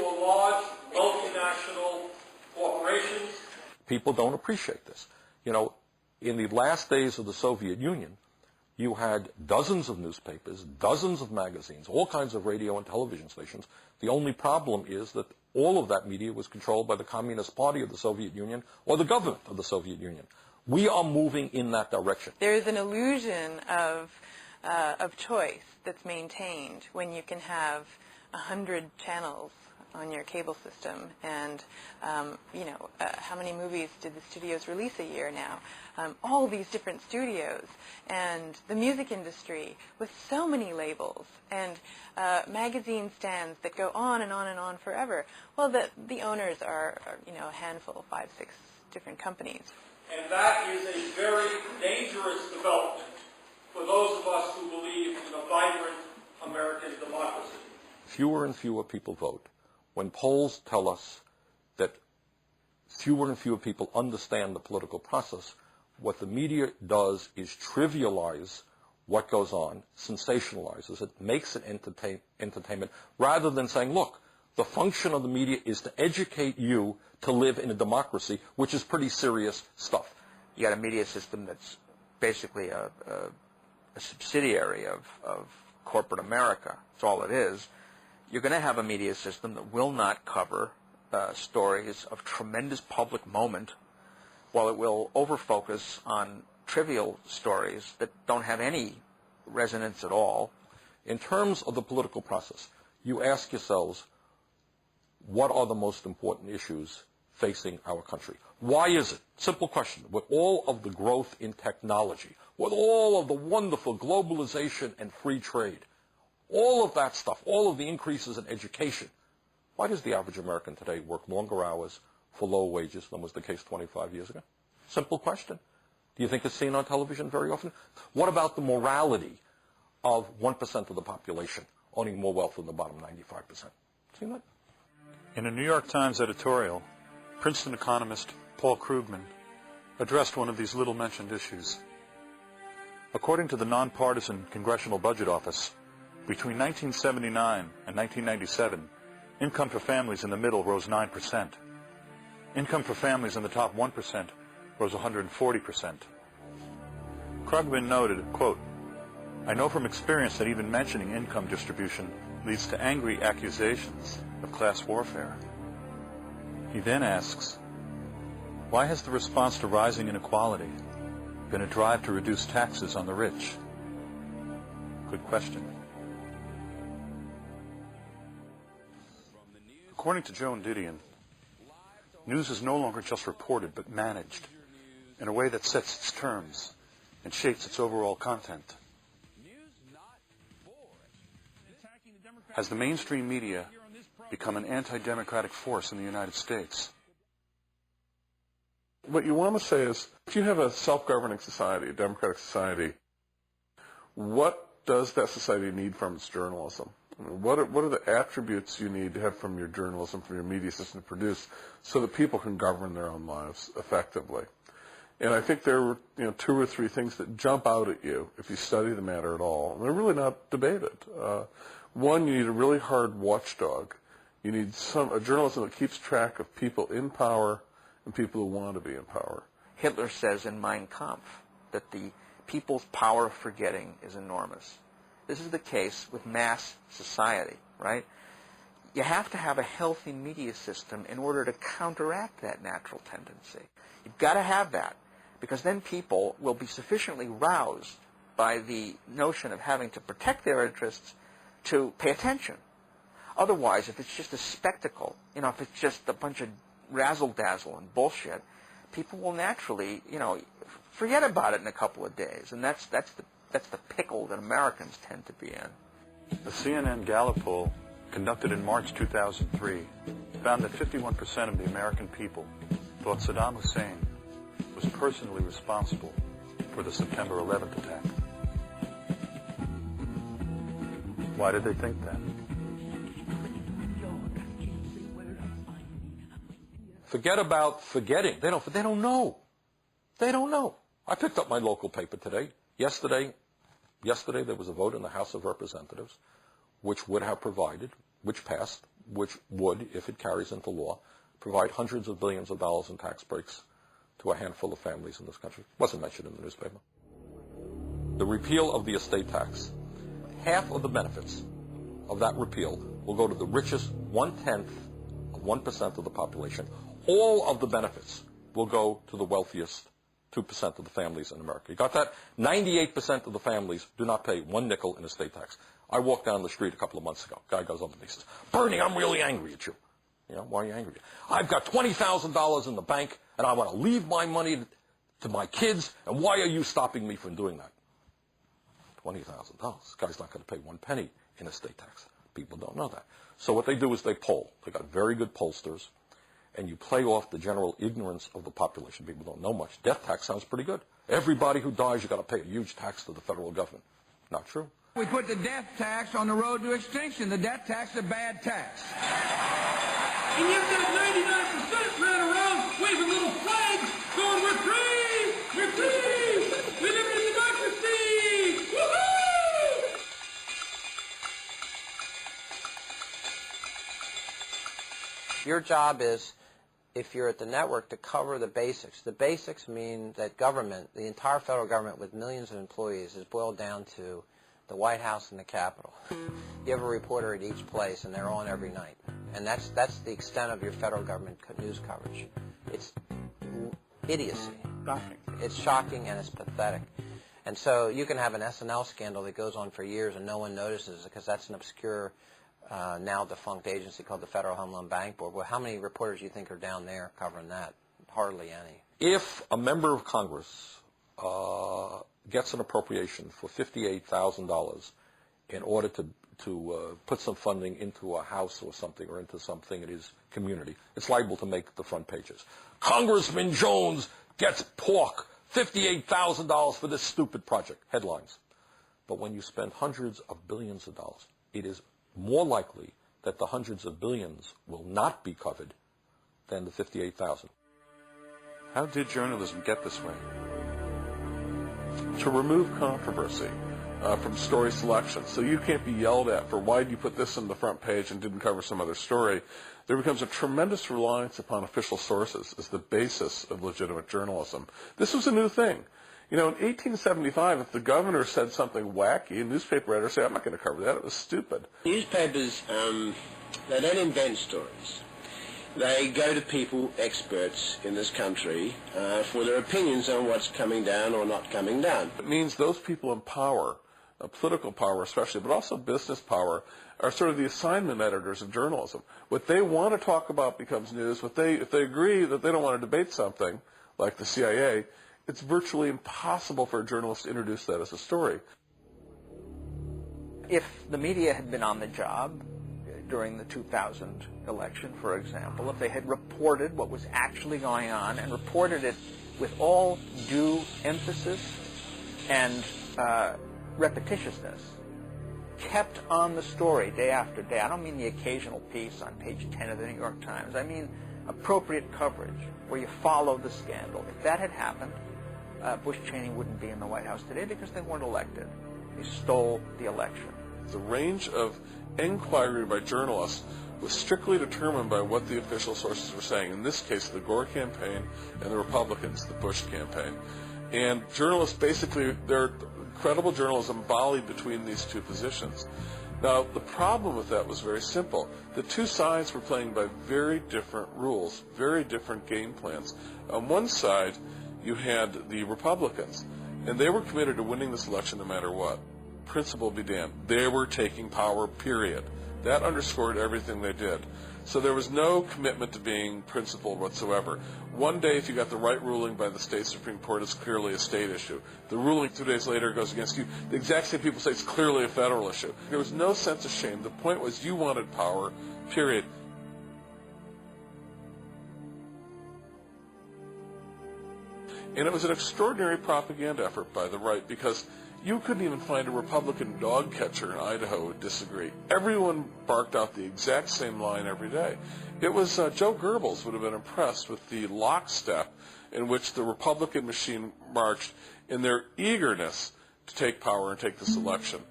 or large multinational corporations. People don't appreciate this. You know, in the last days of the Soviet Union, you had dozens of newspapers, dozens of magazines, all kinds of radio and television stations. The only problem is that all of that media was controlled by the Communist Party of the Soviet Union or the government of the Soviet Union. We are moving in that direction. There is an illusion of choice that's maintained when you can have 100 channels on your cable system, and how many movies did the studios release a year now? All these different studios, and the music industry with so many labels, and magazine stands that go on and on and on forever. Well, the owners are a handful, 5, 6 different companies. And that is a very dangerous development for those of us who believe in a vibrant American democracy. Fewer and fewer people vote. When polls tell us that fewer and fewer people understand the political process, what the media does is trivialize what goes on, sensationalizes it, makes it entertainment, rather than saying, look, the function of the media is to educate you to live in a democracy, which is pretty serious stuff. You got a media system that's basically a subsidiary of corporate America. That's all it is. You're going to have a media system that will not cover stories of tremendous public moment, while it will overfocus on trivial stories that don't have any resonance at all. In terms of the political process, you ask yourselves, what are the most important issues facing our country? Why is it? Simple question. With all of the growth in technology, with all of the wonderful globalization and free trade, all of that stuff, all of the increases in education, why does the average American today work longer hours for low wages than was the case 25 years ago? Simple question. Do you think it's seen on television very often? What about the morality of 1% of the population owning more wealth than the bottom 95%? Seen that? In a New York Times editorial, Princeton economist Paul Krugman addressed one of these little-mentioned issues. According to the nonpartisan Congressional Budget Office, between 1979 and 1997, income for families in the middle rose 9%. Income for families in the top 1% rose 140%. Krugman noted, quote, "I know from experience that even mentioning income distribution leads to angry accusations of class warfare." He then asks, why has the response to rising inequality been a drive to reduce taxes on the rich? Good question. According to Joan Didion, news is no longer just reported but managed in a way that sets its terms and shapes its overall content. Has the mainstream media become an anti-democratic force in the United States? What you want to say is, if you have a self-governing society, a democratic society, what does that society need from its journalism? What are the attributes you need to have from your journalism, from your media system to produce, so that people can govern their own lives effectively? And I think there are 2 or 3 things that jump out at you if you study the matter at all. And they're really not debated. One, you need a really hard watchdog. You need a journalism that keeps track of people in power and people who want to be in power. Hitler says in Mein Kampf that the people's power of forgetting is enormous. This is the case with mass society, right? You have to have a healthy media system in order to counteract that natural tendency. You've got to have that, because then people will be sufficiently roused by the notion of having to protect their interests to pay attention. Otherwise, if it's just a spectacle, if it's just a bunch of razzle-dazzle and bullshit, people will naturally, forget about it in a couple of days. And that's the pickle that Americans tend to be in. A CNN Gallup poll conducted in March 2003 found that 51% of the American people thought Saddam Hussein was personally responsible for the September 11th attack. Why did they think that? Forget about forgetting. They don't know. They don't know. I picked up my local paper today. Yesterday there was a vote in the House of Representatives which passed which would, if it carries into law, provide hundreds of billions of dollars in tax breaks to a handful of families in this country. Wasn't mentioned in the newspaper. The repeal of the estate tax. Half of the benefits of that repeal will go to the richest 1/10 of 1% of the population. All of the benefits will go to the wealthiest 2% of the families in America. You got that? 98% of the families do not pay one nickel in estate tax. I walked down the street a couple of months ago. Guy goes up and he says, "Bernie, I'm really angry at you." You know, why are you angry? "I've got $20,000 in the bank, and I want to leave my money to my kids, and why are you stopping me from doing that?" $20,000. This guy's not going to pay one penny in estate tax. People don't know that. So what they do is they poll. They got very good pollsters, and you play off the general ignorance of the population. People don't know much. Death tax sounds pretty good. Everybody who dies, you got to pay a huge tax to the federal government. Not true. We put the death tax on the road to extinction. The death tax is a bad tax. And you've got 99% ran around waving little flags going, "We're free! We're free! We live in democracy! Woohoo!" Your job is, if you're at the network, to cover the basics. The basics mean that government, the entire federal government with millions of employees, is boiled down to the White House and the Capitol. You have a reporter at each place, and they're on every night. And that's the extent of your federal government news coverage. It's idiocy. Shocking. It's shocking and it's pathetic. And so you can have an SNL scandal that goes on for years and no one notices it because that's an obscure, now defunct agency called the Federal Home Loan Bank Board. Well, how many reporters do you think are down there covering that? Hardly any. If a member of Congress gets an appropriation for $58,000 in order to put some funding into a house or something or into something in his community, it's liable to make the front pages. Congressman Jones gets pork, $58,000 for this stupid project. Headlines. But when you spend hundreds of billions of dollars, it is more likely that the hundreds of billions will not be covered than the $58,000. How did journalism get this way? To remove controversy from story selection. So you can't be yelled at for why did you put this in the front page and didn't cover some other story. There becomes a tremendous reliance upon official sources as the basis of legitimate journalism. This was a new thing. You know, in 1875, if the governor said something wacky, a newspaper editor would say, "I'm not going to cover that. It was stupid." Newspapers, they don't invent stories. They go to people, experts in this country, for their opinions on what's coming down or not coming down. It means those people in power, political power especially, but also business power, are sort of the assignment editors of journalism. What they want to talk about becomes news. If they agree that they don't want to debate something, like the CIA, it's virtually impossible for a journalist to introduce that as a story. If the media had been on the job during the 2000 election, for example, if they had reported what was actually going on and reported it with all due emphasis and repetitiousness, kept on the story day after day. I don't mean the occasional piece on page 10 of the New York Times. I mean appropriate coverage where you follow the scandal. If that had happened, Bush Cheney wouldn't be in the White House today because they weren't elected. They stole the election. The range of inquiry by journalists was strictly determined by what the official sources were saying. In this case, the Gore campaign and the Republicans, the Bush campaign. And journalists basically, their credible journalism volleyed between these two positions. Now, the problem with that was very simple. The two sides were playing by very different rules, very different game plans. On one side, you had the Republicans, and they were committed to winning this election no matter what. Principle be damned. They were taking power, period. That underscored everything they did. So there was no commitment to being principled whatsoever. One day, if you got the right ruling by the state Supreme Court, it's clearly a state issue. The ruling 2 days later goes against you. The exact same people say it's clearly a federal issue. There was no sense of shame. The point was you wanted power, period. And it was an extraordinary propaganda effort by the right because you couldn't even find a Republican dog catcher in Idaho who would disagree. Everyone barked out the exact same line every day. It was Joe Goebbels would have been impressed with the lockstep in which the Republican machine marched in their eagerness to take power and take this election.